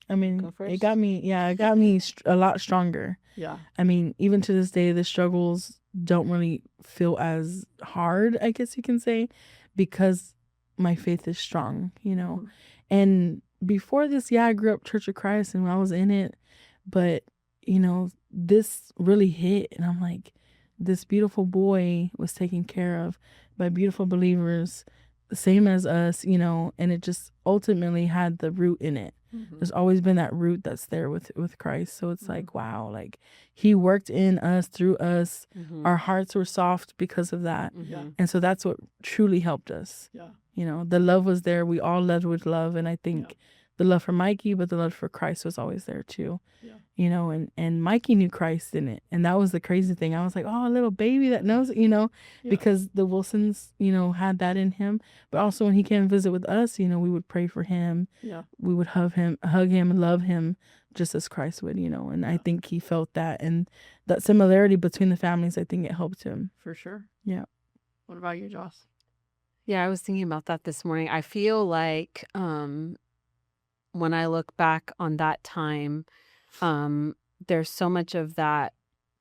I mean, it got me a lot stronger. Yeah. I mean, even to this day, the struggles don't really feel as hard, I guess you can say, because my faith is strong, And before this, I grew up Church of Christ, and I was in it. But, this really hit, and I'm like, this beautiful boy was taken care of by beautiful believers, the same as us, and it just ultimately had the root in it. There's always been that root that's there with Christ. So it's like, wow, like he worked in us, through us. Our hearts were soft because of that. And so that's what truly helped us. The love was there. We all led with love. And I think the love for Mikey, but the love for Christ was always there too. And Mikey knew Christ in it. And that was the crazy thing. I was like, oh, a little baby that knows, because the Wilsons, had that in him. But also when he came visit with us, we would pray for him. We would hug him, and love him just as Christ would, And I think he felt that. And that similarity between the families, I think it helped him. For sure. Yeah. What about you, Joss? Yeah, I was thinking about that this morning. I feel like when I look back on that time, there's so much of that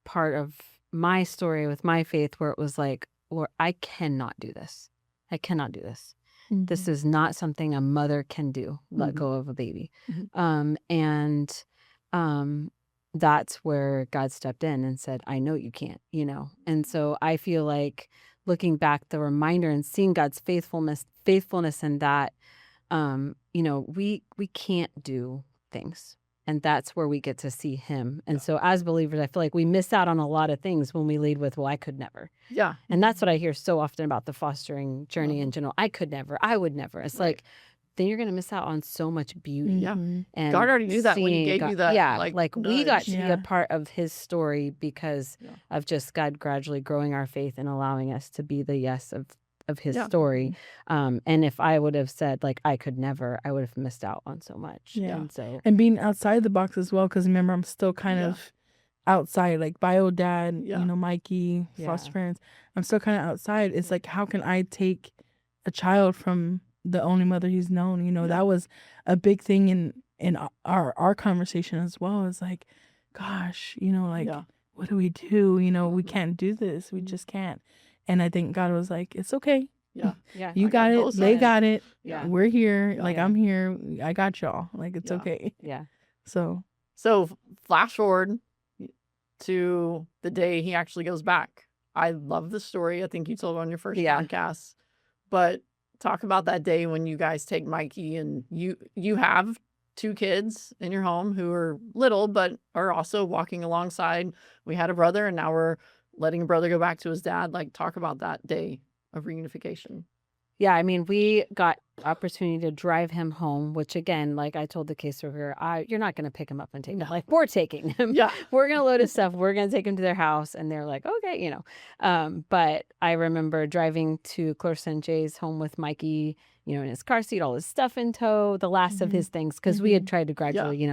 part of my story with my faith where it was like, Lord, I cannot do this. I cannot do this. This is not something a mother can do, let go of a baby. And that's where God stepped in and said, I know you can't, And so I feel like looking back, the reminder and seeing God's faithfulness in that, we can't do things. And that's where we get to see him. And so as believers, I feel like we miss out on a lot of things when we lead with, well, I could never. Yeah. And that's what I hear so often about the fostering journey in general. I could never. I would never. It's like, then you're going to miss out on so much beauty. Yeah. And God already knew that when he gave you that. Yeah. Like we got to be a part of his story because of just God gradually growing our faith and allowing us to be the yes of his story. And if I would have said like I could never, I would have missed out on so much. And being outside the box as well, because remember, I'm still kind of outside, like bio dad, Mikey, foster parents. I'm still kind of outside. It's like, how can I take a child from the only mother he's known. That was a big thing in our conversation as well. It's like, gosh, what do we do? We can't do this. We just can't. And I think God was like, it's okay. Yeah. You got it. They got it. Yeah. We're here. Yeah. Like, I'm here. I got y'all. Like, it's okay. Yeah. So flash forward to the day he actually goes back. I love the story. I think you told it on your first podcast. But talk about that day when you guys take Mikey, and you have 2 kids in your home who are little but are also walking alongside. We had a brother, and now we're letting a brother go back to his dad. Like, talk about that day of reunification. Yeah, I mean, we got opportunity to drive him home, which again, like I told the caseworker, you're not going to pick him up and take him. Like, we're taking him. Yeah. We're going to load his stuff. We're going to take him to their house. And they're like, okay, But I remember driving to Clarissa and Jay's home with Mikey, in his car seat, all his stuff in tow, the last of his things, because we had tried to gradually,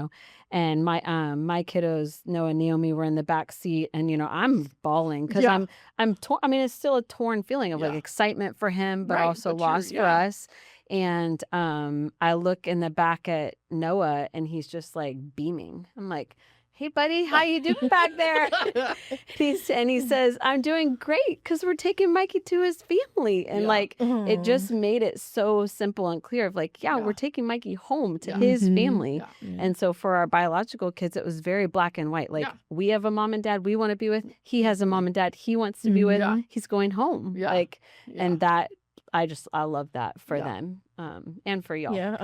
and my kiddos, Noah and Naomi, were in the back seat, and I'm bawling because I'm torn. I mean, it's still a torn feeling of like excitement for him, but also loss for us. And I look in the back at Noah, and he's just like beaming. I'm like, hey, buddy, how you doing back there? And he says, I'm doing great because we're taking Mikey to his family. And it just made it so simple and clear of like, we're taking Mikey home to his family. Yeah. And so for our biological kids, it was very black and white. Like, we have a mom and dad we want to be with. He has a mom and dad he wants to be with. He's going home. And that, I love that for them. And for y'all. Yeah.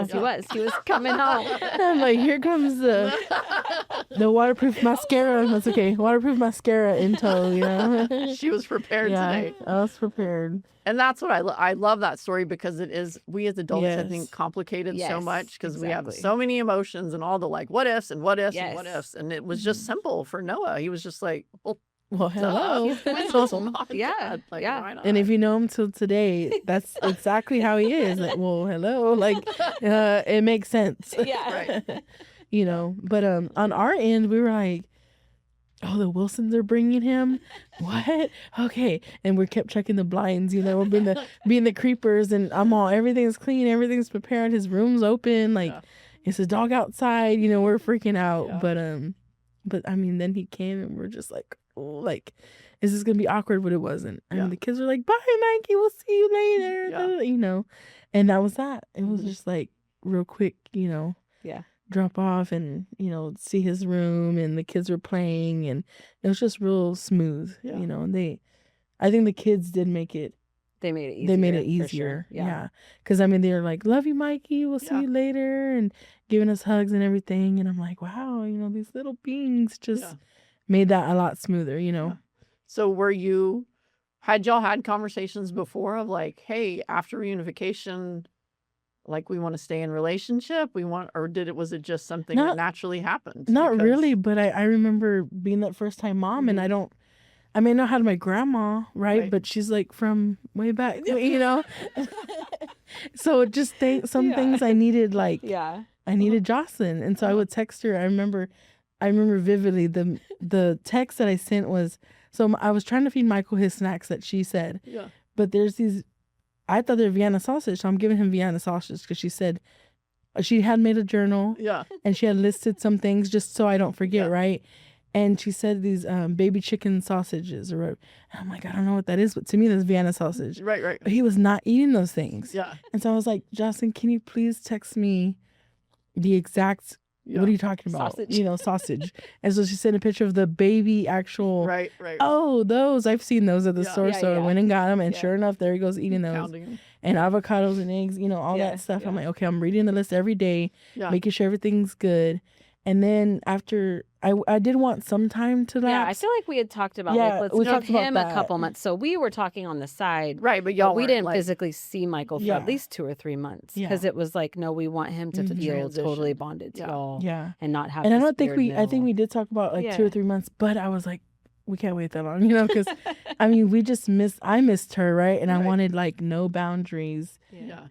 He was coming home. I'm like, here comes the waterproof mascara. That's okay. Waterproof mascara in tow, She was prepared today. I was prepared. And that's what I love that story, because it is, we as adults, I think, complicated so much because we have so many emotions and all the like, what ifs and what ifs and what ifs. And it was just simple for Noah. He was just like, well, hello. Right. And if you know him till today, that's exactly how he is. Like, well, hello. Like, it makes sense. But on our end, we were like, oh, the Wilsons are bringing him? What? Okay. And we kept checking the blinds, we're being the creepers, and everything's clean, everything's prepared, his room's open, like it's a dog outside, we're freaking out. But I mean, then he came and we're just like, oh, like, is this gonna be awkward? But it wasn't. I mean, the kids were like, bye, Mikey, we'll see you later. And that was that. It was just like real quick, drop off and see his room, and the kids were playing, and it was just real smooth. And I think the kids did make it. They made it easier. They made it easier. Yeah. Because I mean, they were like, love you, Mikey, we'll see you later, and giving us hugs and everything. And I'm like, wow, these little beings just made that a lot smoother. So had y'all had conversations before of like, hey, after reunification, like, we want to stay in relationship, was it just something that naturally happened? Not really, but I remember being that first time mom, and I know how to my grandma, right? But she's like from way back, so just some things I needed, like, I needed Jocelyn. And so I would text her. I remember vividly the text that I sent was, so I was trying to feed Michael his snacks that she said, but there's these, I thought they were Vienna sausage, so I'm giving him Vienna sausage because she said she had made a journal, and she had listed some things just so I don't forget, right? And she said these baby chicken sausages, and I'm like, I don't know what that is, but to me that's Vienna sausage. Right. But he was not eating those things. Yeah. And so I was like, Jocelyn, can you please text me the exact, what are you talking about? Sausage. And so she sent a picture of the baby actual. Right. Oh, those. I've seen those at the store. So I went and got them. And sure enough, there he goes eating those. And avocados and eggs, all that stuff. I'm like, okay, I'm reading the list every day, making sure everything's good. And then after, I did want some time to lapse. Yeah, I feel like we had talked about, let's give him a couple months. So we were talking on the side. Right, but y'all we didn't physically see Michael for at least 2 or 3 months. Because it was like, no, we want him to feel totally bonded to y'all. Yeah. And not have And I don't think I think we did talk about 2 or 3 months, but I was like, we can't wait that long, because I mean, I missed her, right? And I wanted like no boundaries,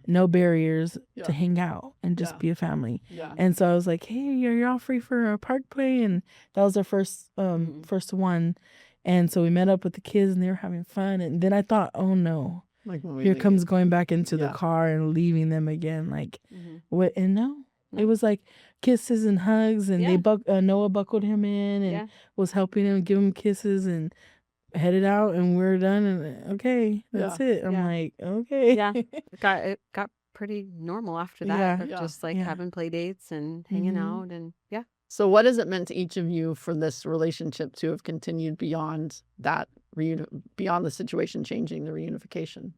no barriers to hang out and just be a family. And so I was like, hey, are y'all free for a park play? And that was our first one. And so we met up with the kids and they were having fun. And then I thought, oh no, Like when we here leave. comes going back into the Yeah. car and leaving them again. Like, Mhm. what? And no, it was like kisses and hugs, and Yeah. Noah buckled him in and Yeah. was helping him, give him kisses, and headed out, and we're done. And okay, that's it. I'm Yeah. like, okay, Yeah. It got pretty normal after that. Yeah. Of Yeah. just like Yeah. having play dates and hanging Mhm. out and yeah. So what has it meant to each of you for this relationship to have continued beyond that, beyond the situation changing, the reunification?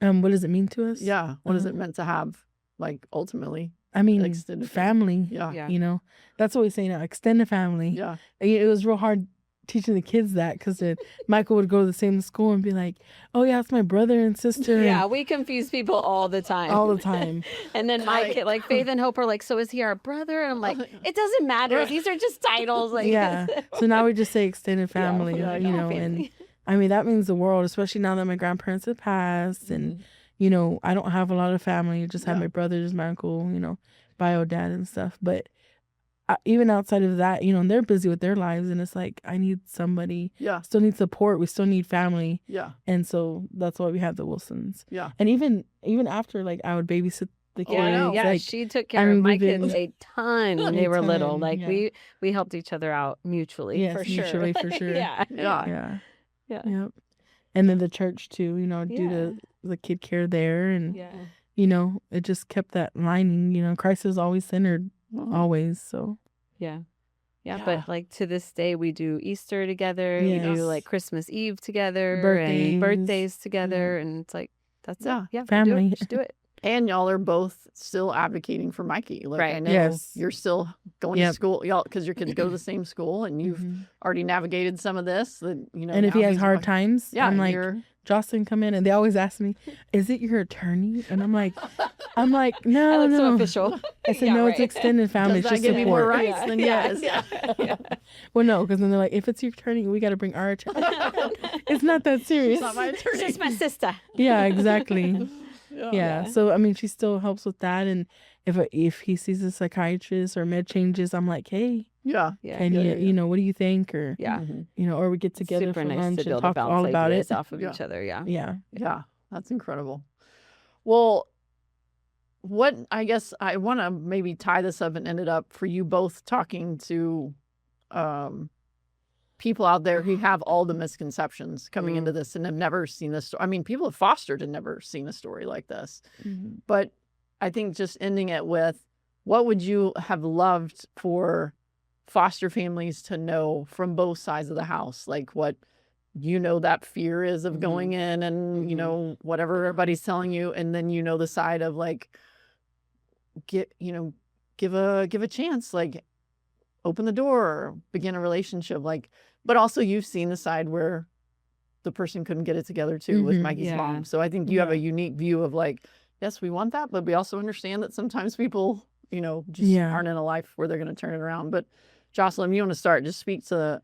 What does it mean to us? Yeah. What has it meant to have, like, ultimately? I mean, Extended family. Yeah. Yeah. You know, that's what we say now. Extended family. Yeah. It was real hard teaching the kids that because Michael would go to the same school and be like, "Oh yeah, it's my brother and sister." Yeah, and we confuse people all the time. all the time. And then my kid, like Faith and Hope, are like, "So is he our brother?" And I'm like, "It doesn't matter. These are just titles." Like, Yeah. So now we just say extended family. Yeah, You know, and I mean that means the world, especially now that my grandparents have passed, and you know I don't have a lot of family. Just have Yeah. my brother, just my uncle, you know, bio dad and stuff. But even outside of that, you know, and they're busy with their lives, and it's like I need somebody. Yeah. Still need support. We still need family. Yeah. And so that's why we have the Wilsons. Yeah. And even after, like, I would babysit the kids. Oh, I know. Yeah, Like, she took care I of mean, my we've been- kids a ton when A they were little. ton, Like yeah. we helped each other out mutually, Yes, for sure. mutually, for sure. Yeah. Yeah. yeah. Yeah. Yep. And then the church too, you know, do Yeah. the kid care there, and Yeah. you know, it just kept that lining. You know, Christ is always centered, Oh. always. So Yeah. Yeah, Yeah. but like to this day, we do Easter together. We Yes. do like Christmas Eve together, Birthdays. and birthdays together, and it's like that's Yeah. it. Yeah, Family. We just do it. And y'all are both still advocating for Mikey. Like, I Right. know Yes. you're still going to Yep. school, y'all, because your kids go to the same school, and you've Mhm. already navigated some of this. That, you know, And if now he has he's hard like- times, yeah, I'm like, you're Jocelyn, come in, and they always ask me, "Is it your attorney?" And I'm like, I no, look so no. official. I said, Yeah, no, it's right. extended family. does It's that just give me more support. rights? Then yes. Yeah. Well, no, because then they're like, if it's your attorney, we got to bring our attorney. It's not that serious. It's not my attorney. She's my sister. Yeah, exactly. Yeah. Yeah. So I mean, she still helps with that, and if he sees a psychiatrist or med changes, I'm like, hey, Yeah. Yeah. can Yeah, you yeah, yeah. you know, what do you think? Or Yeah. Mhm. you know, or we get together Super for nice lunch to be and able to talk bounce all about ideas it. off of Yeah. each other. Yeah. Yeah. Yeah. That's incredible. Well, what I guess I want to maybe tie this up and end it up for you both talking to people out there who have all the misconceptions coming into this and have never seen this story. I mean, people have fostered and never seen a story like this. Mhm. But I think just ending it with, what would you have loved for foster families to know from both sides of the house? Like, what, you know, that fear is of going in and, you know, whatever everybody's telling you. And then, you know, the side of like, give a chance, like open the door, begin a relationship. Like, but also you've seen the side where the person couldn't get it together too with Mhm. Mikey's Yeah. mom. So I think you have a Yeah. unique view of like, yes, we want that, but we also understand that sometimes people, you know, just Yeah. aren't in a life where they're going to turn it around. But Jocelyn, you want to start, just speak to,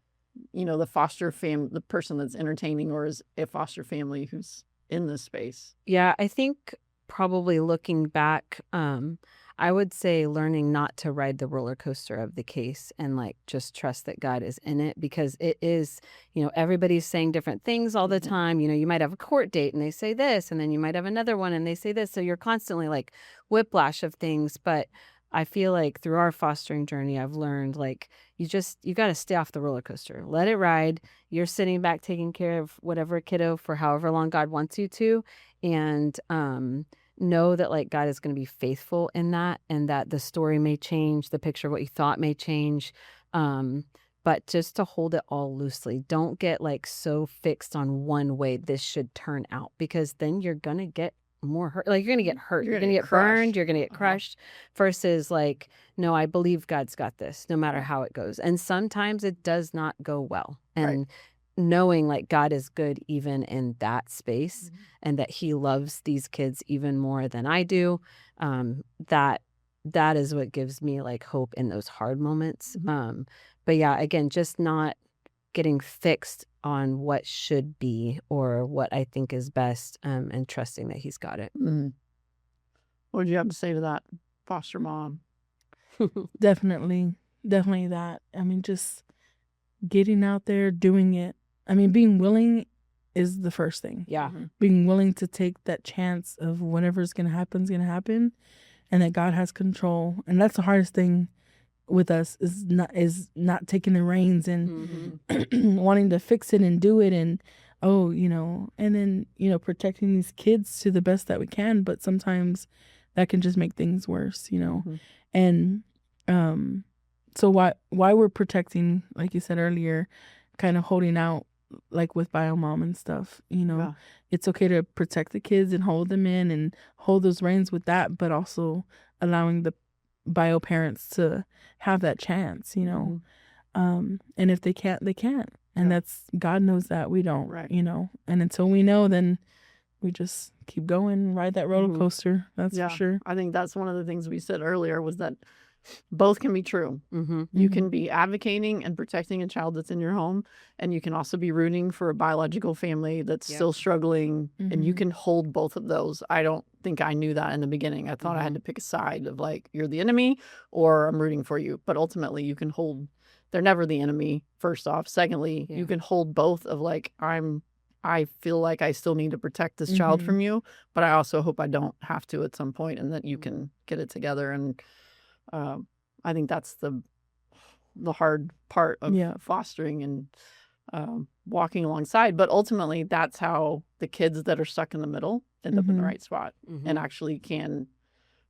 you know, the foster the person that's entertaining or is a foster family who's in this space. Yeah, I think probably looking back, I would say learning not to ride the roller coaster of the case and like just trust that God is in it, because it is, you know, everybody's saying different things all the time. You know, you might have a court date and they say this, and then you might have another one and they say this. So you're constantly like whiplash of things. But I feel like through our fostering journey, I've learned like you got to stay off the roller coaster, let it ride. You're sitting back taking care of whatever kiddo for however long God wants you to. And, know that like God is going to be faithful in that, and that the story may change, the picture of what you thought may change, but just to hold it all loosely. Don't get like so fixed on one way this should turn out, because then you're going to get more hurt. Like you're going to get hurt, you're going to get burned, crushed. you're going to get crushed, versus like, no, I believe God's got this no matter how it goes. And sometimes it does not go well. And knowing like God is good even in that space, and that he loves these kids even more than I do, that is what gives me like hope in those hard moments. But yeah, again, just not getting fixed on what should be or what I think is best, and trusting that he's got it. What would you have to say to that, foster mom? Definitely that. I mean, just getting out there, doing it. I mean, being willing is the first thing. Yeah. Being willing to take that chance of whatever's going to happen is going to happen, and that God has control. And that's the hardest thing with us is not taking the reins and wanting to fix it and do it, and and then protecting these kids to the best that we can, but sometimes that can just make things worse, and so why we're protecting, like you said earlier, kind of holding out, like with bio mom and stuff, it's okay to protect the kids and hold them in and hold those reins with that, but also allowing the bio parents to have that chance, and if they can't, they can't, and that's, God knows that, we don't, right. And until we know, then we just keep going, ride that roller coaster. That's for sure. I think that's one of the things we said earlier, was that both can be true. You can be advocating and protecting a child that's in your home, and you can also be rooting for a biological family that's still struggling, and you can hold both of those. I don't think I knew that in the beginning. I thought I had to pick a side of, like, you're the enemy or I'm rooting for you. But ultimately, you can hold, they're never the enemy, first off. Secondly, you can hold both of, like, I feel like I still need to protect this child from you, but I also hope I don't have to at some point, and that you can get it together. And I think that's the hard part of fostering and walking alongside. But ultimately, that's how the kids that are stuck in the middle end up in the right spot and actually can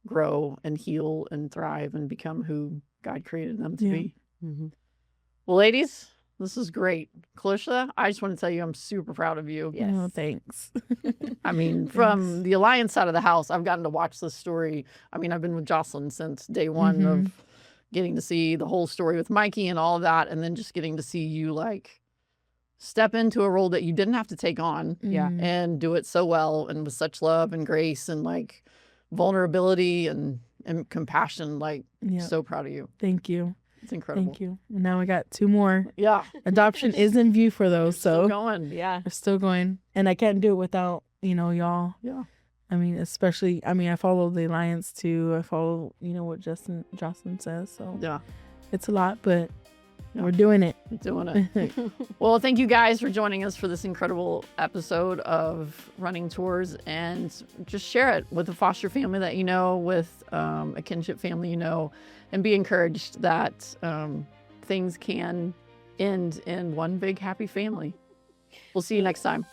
grow and heal and thrive and become who God created them to be. Well, ladies, this is great. Clarissa, I just want to tell you I'm super proud of you. Yes. Oh, thanks. I mean, from the Alliance side of the house, I've gotten to watch this story. I mean, I've been with Jocelyn since day one of getting to see the whole story with Mikey and all of that, and then just getting to see you, like, step into a role that you didn't have to take on and do it so well and with such love and grace and, like, vulnerability and compassion. Like, so proud of you. Thank you. It's incredible. Thank you. And now I got 2 more. Yeah. Adoption is in view for those. Still going. Yeah. We're still going. And I can't do it without, y'all. Yeah. I mean, especially, I follow the Alliance too. I follow, what Jocelyn says. So yeah, it's a lot, but we're doing it. Doing it. Well, thank you guys for joining us for this incredible episode of Running Tours, and just share it with a foster family that you know, with a kinship family you know, and be encouraged that things can end in one big happy family. We'll see you next time.